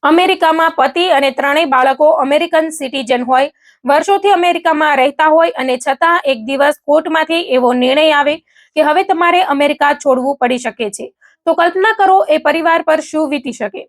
અમેરિકામાં પતિ અને ત્રણેય બાળકો અમેરિકન સિટીઝન હોય, વર્ષોથી અમેરિકામાં રહેતા હોય અને છતાં એક દિવસ કોર્ટમાંથી એવો નિર્ણય આવે કે હવે તમારે અમેરિકા છોડવું પડી શકે છે, તો કલ્પના કરો એ પરિવાર પર શું વીતી શકે.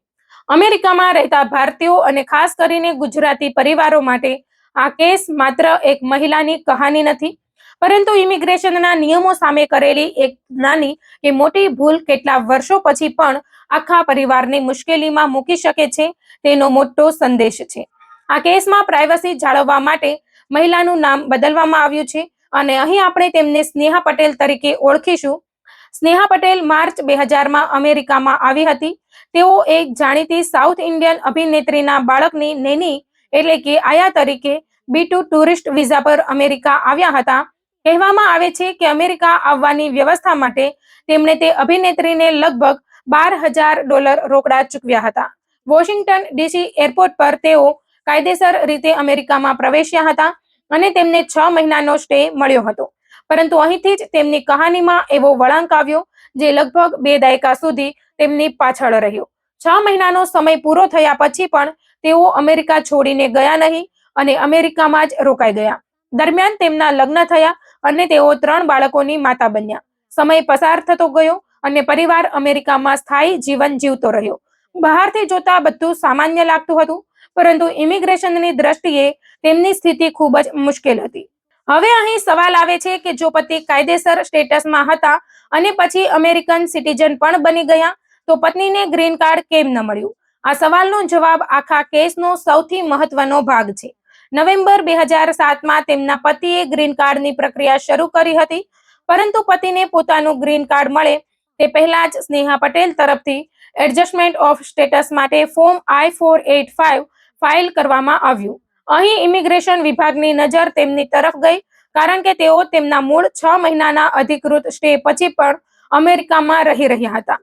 અમેરિકામાં રહેતા ભારતીયો અને ખાસ કરીને ગુજરાતી પરિવારો માટે આ કેસ માત્ર એક મહિલાની કહાની નથી, પરંતુ ઇમિગ્રેશનના નિયમો સામે કરેલી એક નાની કે મોટી ભૂલ કેટલા વર્ષો પછી પણ આખા પરિવારને મુશ્કેલીમાં મૂકી શકે છે, તેનો મોટો સંદેશ છે. આ કેસમાં પ્રાઇવસી જાળવવા માટે મહિલાનું નામ બદલવામાં આવ્યું છે અને અહીં આપણે તેમને સ્નેહા પટેલ તરીકે ઓળખીશું. સ્નેહા પટેલ માર્ચ 2000માં અમેરિકામાં આવી હતી. તેઓ એક જાણીતી સાઉથ ઇન્ડિયન અભિનેત્રીના બાળકની નેની એટલે કે આયા તરીકે B2 ટુરિસ્ટ વિઝા પર અમેરિકા આવ્યા હતા. કહેવામાં આવે છે કે અમેરિકા આવવાની વ્યવસ્થા માટે તેમણે તે અભિનેત્રીને લગભગ $12,000 રોકડા ચૂકવ્યા હતા. વોશિંગ્ટન ડીસી એરપોર્ટ પર તેઓ કાયદેસર રીતે અમેરિકામાં પ્રવેશ્યા હતા અને તેમને 6 મહિનાનો સ્ટે મળ્યો હતો. પરંતુ અહીંથી જ તેમની કહાનીમાં એવો વળાંક આવ્યો જે લગભગ 2 દાયકા સુધી તેમની પાછળ રહ્યો. 6 મહિનાનો સમય પૂરો થયા પછી પણ તેઓ અમેરિકા છોડીને ગયા નહીં અને અમેરિકામાં જ રોકાઈ ગયા. દરમિયાન તેમના લગ્ન થયા અને તેઓ 3 બાળકોની માતા બન્યા. સમય પસાર થતો ગયો અને પરિવાર અમેરિકામાં સ્થાયી જીવન જીવતો રહ્યો. બહારથી જોતા બધું સામાન્ય લાગતું હતું, પરંતુ ઇમિગ્રેશનની દ્રષ્ટિએ તેમની સ્થિતિ ખૂબ જ મુશ્કેલ હતી. હવે અહીં સવાલ આવે છે કે જો પતિ કાયદેસર સ્ટેટસમાં હતા અને પછી અમેરિકન સિટીઝન પણ બની ગયા, તો પત્નીને ગ્રીન કાર્ડ કેમ ન મળ્યું? આ સવાલનો જવાબ આખા કેસનો સૌથી મહત્વનો ભાગ છે. નવેમ્બર 2007માં તેમના પતિએ ગ્રીન કાર્ડની પ્રક્રિયા શરૂ કરી હતી, પરંતુ પતિને પોતાનું ગ્રીન કાર્ડ મળે તે પહેલા જ સ્નેહા પટેલ તરફથી એડજસ્ટમેન્ટ ઓફ સ્ટેટસ માટે ફોર્મ I-485 ફાઇલ કરવામાં આવ્યું. અહીં ઇમિગ્રેશન વિભાગની નજર તેમની તરફ ગઈ, કારણ કે તેઓ તેમના મૂળ 6 મહિનાના અધિકૃત સ્ટે પછી પણ અમેરિકામાં રહી રહ્યા હતા.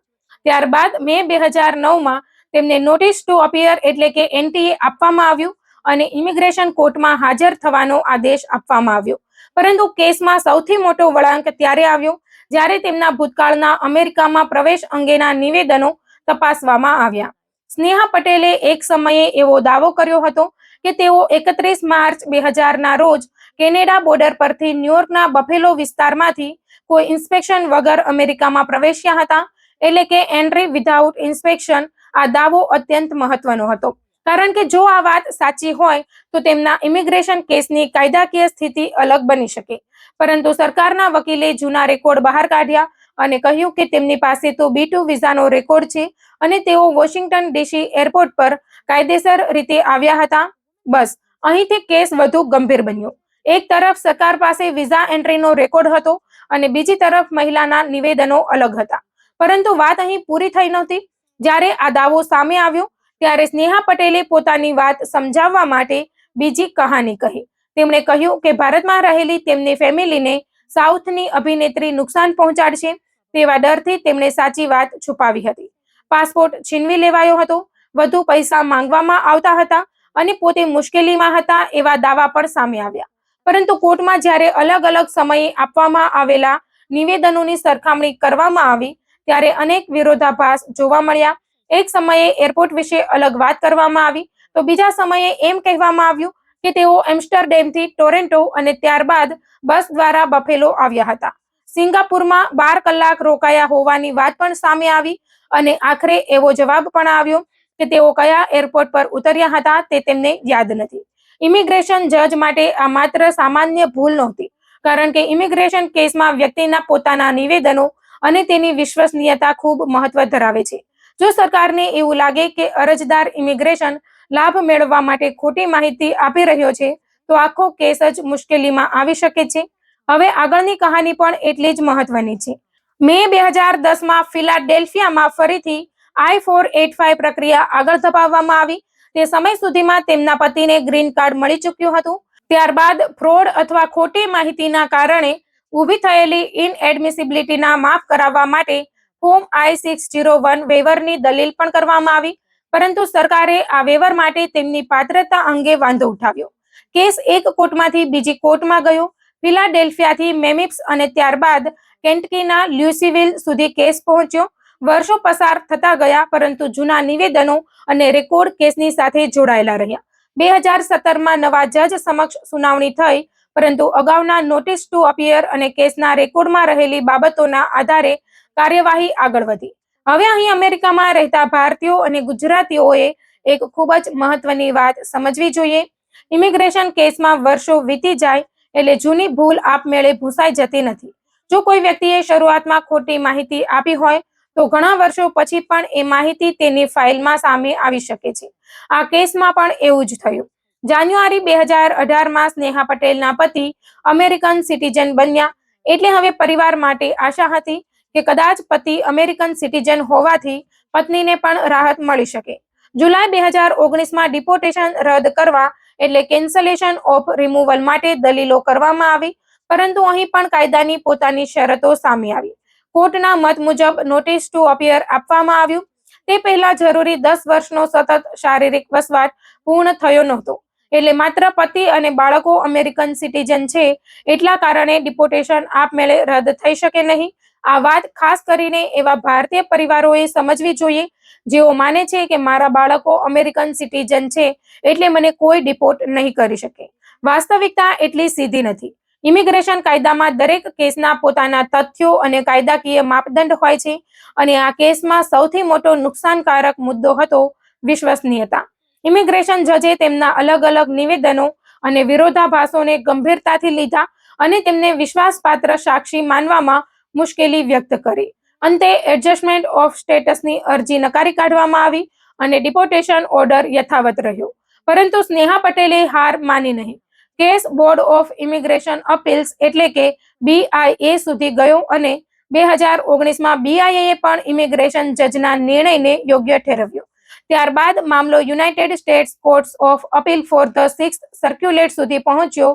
ત્યારબાદ મે 2009માં તેમને નોટિસ ટુ અપિયર એટલે કે NTA આપવામાં આવ્યું અને ઇમિગ્રેશન કોર્ટમાં હાજર થવાનો આદેશ આપવામાં આવ્યો. પરંતુ કેસમાં સૌથી મોટો વળાંક ત્યારે આવ્યો જ્યારે તેમના ભૂતકાળના અમેરિકામાં પ્રવેશ અંગેના નિવેદનો તપાસવામાં આવ્યા. સ્નેહા પટેલે એક સમયે એવો દાવો કર્યો હતો કે તેઓ 31 માર્ચ 2000ના રોજ કેનેડા બોર્ડર પરથી ન્યુયોર્કના બફેલો વિસ્તારમાંથી કોઈ ઇન્સ્પેક્શન વગર અમેરિકામાં પ્રવેશ્યા હતા, એટલે કે એન્ટ્રી વિધાઉટ ઇન્સ્પેક્શન. આ દાવો અત્યંત મહત્વનો હતો, કારણ કે જો આ વાત સાચી હોય તો તેમના ઇમિગ્રેશન કેસની કાયદાકીય સ્થિતિ અલગ બની શકે. પરંતુ સરકારના વકીલે જૂના રેકોર્ડ બહાર કાઢ્યા અને કહ્યું કે તેમની પાસે તો B2 વિઝાનો રેકોર્ડ છે અને તેઓ વોશિંગ્ટન ડીસી એરપોર્ટ પર કાયદેસર રીતે આવ્યા હતા. બસ અહીંથી કેસ વધુ ગંભીર બન્યો. એક તરફ સરકાર પાસે વિઝા એન્ટ્રીનો રેકોર્ડ હતો અને બીજી તરફ મહિલાના નિવેદનો અલગ હતા. પરંતુ વાત અહીં પૂરી થઈ નહોતી. જ્યારે આ દાવો સામે આવ્યો ત્યારે સ્નેહા પટેલે પોતાની વાત સમજાવવા માટે બીજી કહાની કહી. તેમણે કહ્યું કે ભારતમાં રહેલી તેમની ફેમિલીને સાઉથની અભિનેત્રી નુકસાન પહોંચાડશે તેવા ડરથી તેમણે સાચી વાત છુપાવી હતી. પાસપોર્ટ છીનવી લેવાયો હતો, વધુ પૈસા માંગવામાં આવતા હતા અને પોતે મુશ્કેલીમાં હતા એવા દાવા પણ સામે આવ્યા. પરંતુ કોર્ટમાં જ્યારે અલગ અલગ સમયે આપવામાં આવેલા નિવેદનોની સરખામણી કરવામાં આવી ત્યારે અનેક વિરોધાભાસ જોવા મળ્યા. એક સમયે એરપોર્ટ વિશે અલગ વાત કરવામાં આવી, તો બીજા સમયે એમ કહેવામાં આવ્યું કે તેઓ એમ્સ્ટરડેમથી ટોરેન્ટો અને ત્યારબાદ બસ દ્વારા બફેલો આવ્યા હતા. સિંગાપુરમાં 12 કલાક રોકાયા હોવાની વાત પણ સામે આવી અને આખરે એવો જવાબ પણ આવ્યો કે તેઓ કયા એરપોર્ટ પર ઉતર્યા હતા તે તેમને યાદ નથી. ઇમિગ્રેશન જજ માટે આ માત્ર સામાન્ય ભૂલ નહોતી, કારણ કે ઇમિગ્રેશન કેસમાં વ્યક્તિના પોતાના નિવેદનો અને તેની વિશ્વસનીયતા ખૂબ મહત્વ ધરાવે છે. જો સરકારને એવું લાગે કે અરજદાર ઇમિગ્રેશન લાભ મેળવવા માટે ખોટી માહિતી આપી રહ્યો છે, તો આખો કેસ જ મુશ્કેલીમાં આવી શકે છે. હવે આગળની કહાની પણ એટલી જ મહત્વની છે. મે 2010માં ફિલાડેલ્ફિયામાં ફરીથી I-485 પ્રક્રિયા આગળ ધપાવવામાં આવી. તે સમય સુધીમાં તેમના પતિને ગ્રીન કાર્ડ મળી ચૂક્યું હતું. ત્યારબાદ ફ્રોડ અથવા ખોટી માહિતીના કારણે ઊભી થયેલી ઇનએડમિસિબિલિટીના માફ કરાવવા માટે ફોર્મ I-601 વેવરની દલીલ પણ કરવામાં આવી, પરંતુ સરકારે આ વેવર માટે તેમની પાત્રતા અંગે વાંધો ઉઠાવ્યો. કેસ એક કોર્ટમાંથી બીજી કોર્ટમાં ગયો. ફિલાડેલ્ફિયાથી મેમિપ્સ અને ત્યારબાદ કેન્ટકીના લ્યુઇસવિલ સુધી કેસ પહોંચ્યો. વર્ષો પસાર થતા ગયા, પરંતુ જૂના નિવેદનો અને રેકોર્ડ કેસની સાથે જોડાયેલા રહ્યા. 2017માં નવા જજ સમક્ષ સુનાવણી થઈ, પરંતુ અગાઉના નોટિસ ટુ અપિયર અને કેસના રેકોર્ડમાં રહેલી બાબતોના આધારે કાર્યવાહી આગળ વધી. હવે અહીં અમેરિકામાં રહેતા ભારતીયો અને ગુજરાતીઓએ એક ખૂબ જ મહત્વની વાત સમજવી જોઈએ. ઇમિગ્રેશન કેસમાં વર્ષો વીતી જાય એટલે જૂની ભૂલ આપમેળે ભૂસાઈ જતી નથી. જો કોઈ વ્યક્તિએ શરૂઆતમાં ખોટી માહિતી આપી હોય તો ઘણા વર્ષો પછી પણ એ માહિતી તેની ફાઇલમાં સામે આવી શકે છે. આ કેસમાં પણ એવું જ થયું. જાન્યુઆરી 2018માં સ્નેહા પટેલના પતિ અમેરિકન સિટીઝન બન્યા, એટલે હવે પરિવાર માટે આશા હતી કે કદાચ પતિ અમેરિકન સિટીઝન હોવાથી પત્નીને પણ રાહત મળી શકે. જુલાઈ 2019માં ડિપોર્ટેશન રદ કરવા એટલે કેન્સલેશન ઓફ રિમૂવલ માટે દલીલો કરવામાં આવી, પરંતુ અહીં પણ કાયદાની પોતાની શરતો સામે આવી. કોર્ટના મત મુજબ નોટિસ ટુ અપિયર આપવામાં આવ્યું. તે પહેલા જરૂરી 10 વર્ષનો સતત શારીરિક વસવાટ પૂર્ણ થયો નહોતો, એટલે માત્ર પતિ અને બાળકો અમેરિકન સિટીઝન છે એટલા કારણે ડિપોર્ટેશન આપમેળે રદ થઈ શકે નહીં. આ વાત ખાસ કરીને એવા ભારતીય પરિવારોએ સમજવી જોઈએ જેઓ માને છે કે મારા બાળકો અમેરિકન સિટીઝન છે એટલે મને કોઈ ડિપોર્ટ નહીં કરી શકે. વાસ્તવિકતા એટલી સીધી નથી. ઇમિગ્રેશન કાયદામાં દરેક કેસના પોતાના તથ્યો અને કાયદાકીય માપદંડ હોય છે, અને આ કેસમાં સૌથી મોટો નુકસાનકારક મુદ્દો હતો વિશ્વસનીયતા. ઇમિગ્રેશન જજે તેમના અલગ અલગ નિવેદનો અને વિરોધાભાસોને ગંભીરતાથી લીધા અને તેમને વિશ્વાસપાત્ર સાક્ષી માનવામાં મુશ્કેલી વ્યક્ત કરી. અંતે એડજસ્ટમેન્ટ ઓફ સ્ટેટસની અરજી નકારી કાઢવામાં આવી અને ડિપોર્ટેશન ઓર્ડર યથાવત રહ્યો. પરંતુ સ્નેહા પટેલે હાર માની નહીં. કેસ બોર્ડ ઓફ ઇમિગ્રેશન અપીલ્સ એટલે કે BIA સુધી ગયો અને 2019માં BIAએ પણ ઇમિગ્રેશન જજના નિર્ણયને યોગ્ય ઠેરવ્યો. ત્યારબાદ મામલો United states courts of appeal for the sixth circulate સુધી પહોંચ્યો.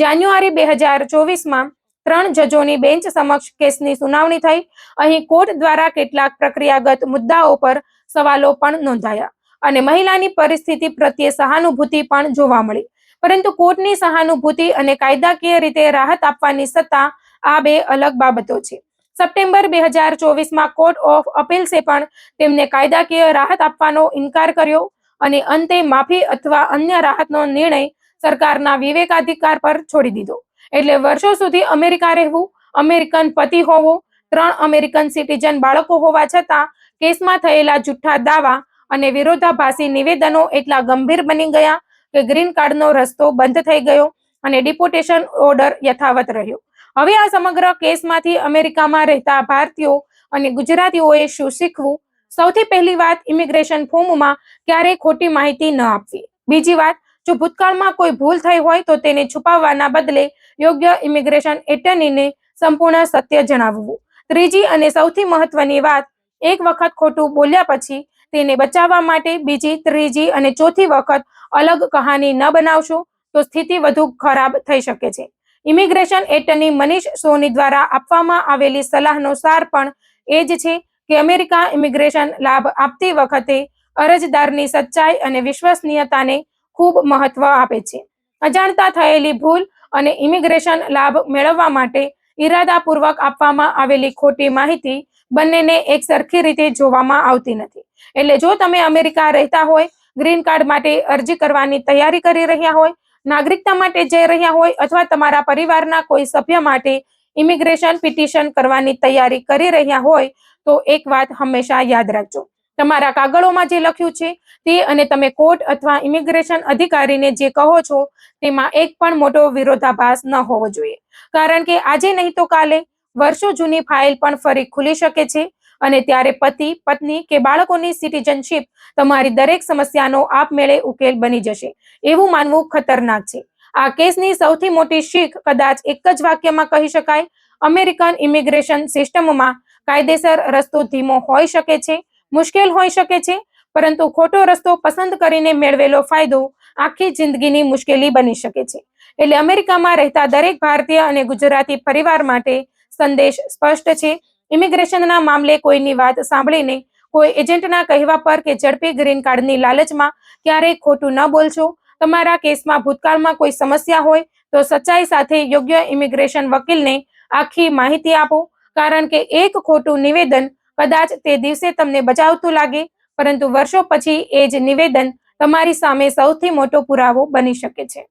જાન્યુઆરી 2024માં 3 જજોની બેન્ચ સમક્ષ કેસની સુનાવણી થઈ. અહીં કોર્ટ દ્વારા કેટલાક પ્રક્રિયાગત મુદ્દાઓ પર સવાલો પણ નોંધાયા અને મહિલાની પરિસ્થિતિ પ્રત્યે સહાનુભૂતિ પણ જોવા મળી. પરંતુ કોર્ટની સહાનુભૂતિ અને કાયદાકીય રીતે રાહત આપવાની સત્તા આ બે અલગ બાબતો છે. સપ્ટેમ્બર 2024માં કોર્ટ ઓફ અપીલ્સે પણ તેમને કાયદાકીય રાહત આપવાનો ઇનકાર કર્યો અને અંતે માફી અથવા અન્ય રાહતનો નિર્ણય સરકારના વિવેકાધિકાર પર છોડી દીધો. એટલે વર્ષો સુધી અમેરિકા રહેવું, અમેરિકન પતિ હોવો, 3 અમેરિકન સિટીઝન બાળકો હોવા છતાં કેસમાં થયેલા જૂઠ્ઠા દાવા અને વિરોધાભાસી નિવેદનો એટલા ગંભીર બની ગયા કે ગ્રીન કાર્ડનો રસ્તો બંધ થઈ ગયો અને ડિપોર્ટેશન ઓર્ડર યથાવત રહ્યો. હવે આ સમગ્ર કેસમાંથી અમેરિકામાં રહેતા ભારતીયો અને ગુજરાતીઓએ શું શીખવું? સૌથી પહેલી વાત, ઇમિગ્રેશન ફોર્મમાં ક્યારેય ખોટી માહિતી ન આપવી. બીજી વાત, જો ભૂતકાળમાં કોઈ ભૂલ થઈ હોય તો તેને છુપાવવાના બદલે યોગ્ય ઇમિગ્રેશન એટર્નીને સંપૂર્ણ સત્ય જણાવવું. ત્રીજી અને સૌથી મહત્વની વાત, એક વખત ખોટું બોલ્યા પછી તેને બચાવવા માટે બીજી, ત્રીજી અને ચોથી વખત અલગ કહાની ન બનાવશો તો સ્થિતિ વધુ ખરાબ થઈ શકે છે. ઇમિગ્રેશન એટર્ની મનીષ સોની દ્વારા આપવામાં આવેલી સલાહનો સાર પણ એ જ છે કે અમેરિકા ઇમિગ્રેશન લાભ આપતી વખતે અરજદારની સચ્ચાઈ અને વિશ્વસનીયતાને ખૂબ મહત્વ આપે છે. અજાણતા થયેલી ભૂલ અને ઇમિગ્રેશન લાભ મેળવવા માટે ઇરાદાપૂર્વક આપવામાં આવેલી ખોટી માહિતી બંનેને એક સરખી રીતે જોવામાં આવતી નથી. એટલે જો તમે અમેરિકા રહેતા હોય, ગ્રીન કાર્ડ માટે અરજી કરવાની તૈયારી કરી રહ્યા હોય, નાગરિકતા માટે જઈ રહ્યા હોય અથવા તમારા પરિવારના કોઈ સભ્ય માટે ઇમિગ્રેશન પિટિશન કરવાની તૈયારી કરી રહ્યા હોય તો એક વાત હંમેશા યાદ રાખજો. તમારા કાગળોમાં જે લખ્યું છે તે અને તમે કોર્ટ અથવા ઇમિગ્રેશન અધિકારીને જે કહો છો તેમાં એક પણ મોટો વિરોધાભાસ ન હોવો જોઈએ. કારણ કે આજે નહીં તો કાલે વર્ષો જૂની ફાઇલ પણ ફરી ખુલી શકે છે અને ત્યારે પતિ, પત્ની કે બાળકોની સિટીઝનશીપ તમારી દરેક સમસ્યાનો આપમેળે ઉકેલ બની જશે એવું માનવું ખતરનાક છે. આ કેસની સૌથી મોટી શીખ કદાચ એક જ વાક્યમાં કહી શકાય: અમેરિકન ઇમિગ્રેશન સિસ્ટમમાં કાયદેસર રસ્તો ધીમો હોઈ શકે છે, મુશ્કેલ હોઈ શકે છે, પરંતુ ખોટો રસ્તો પસંદ કરીને મેળવેલો ફાયદો આખી જિંદગીની મુશ્કેલી બની શકે છે. એટલે અમેરિકામાં રહેતા દરેક ભારતીય અને ગુજરાતી પરિવાર માટે સંદેશ સ્પષ્ટ છે. ઇમિગ્રેશનના મામલે કોઈની વાત સાંભળીને, કોઈ એજન્ટના કહેવા પર કે ઝડપી ગ્રીન કાર્ડની લાલચમાં ક્યારેય ખોટું ન બોલશો. તમારા કેસમાં ભૂતકાળમાં કોઈ સમસ્યા હોય તો સચ્ચાઈ સાથે યોગ્ય ઇમિગ્રેશન વકીલને આખી માહિતી આપો, કારણ કે એક ખોટું નિવેદન કદાચ તે દિવસે તમને બચાવતું લાગે, પરંતુ વર્ષો પછી એ જ નિવેદન તમારી સામે સૌથી મોટો પુરાવો બની શકે છે.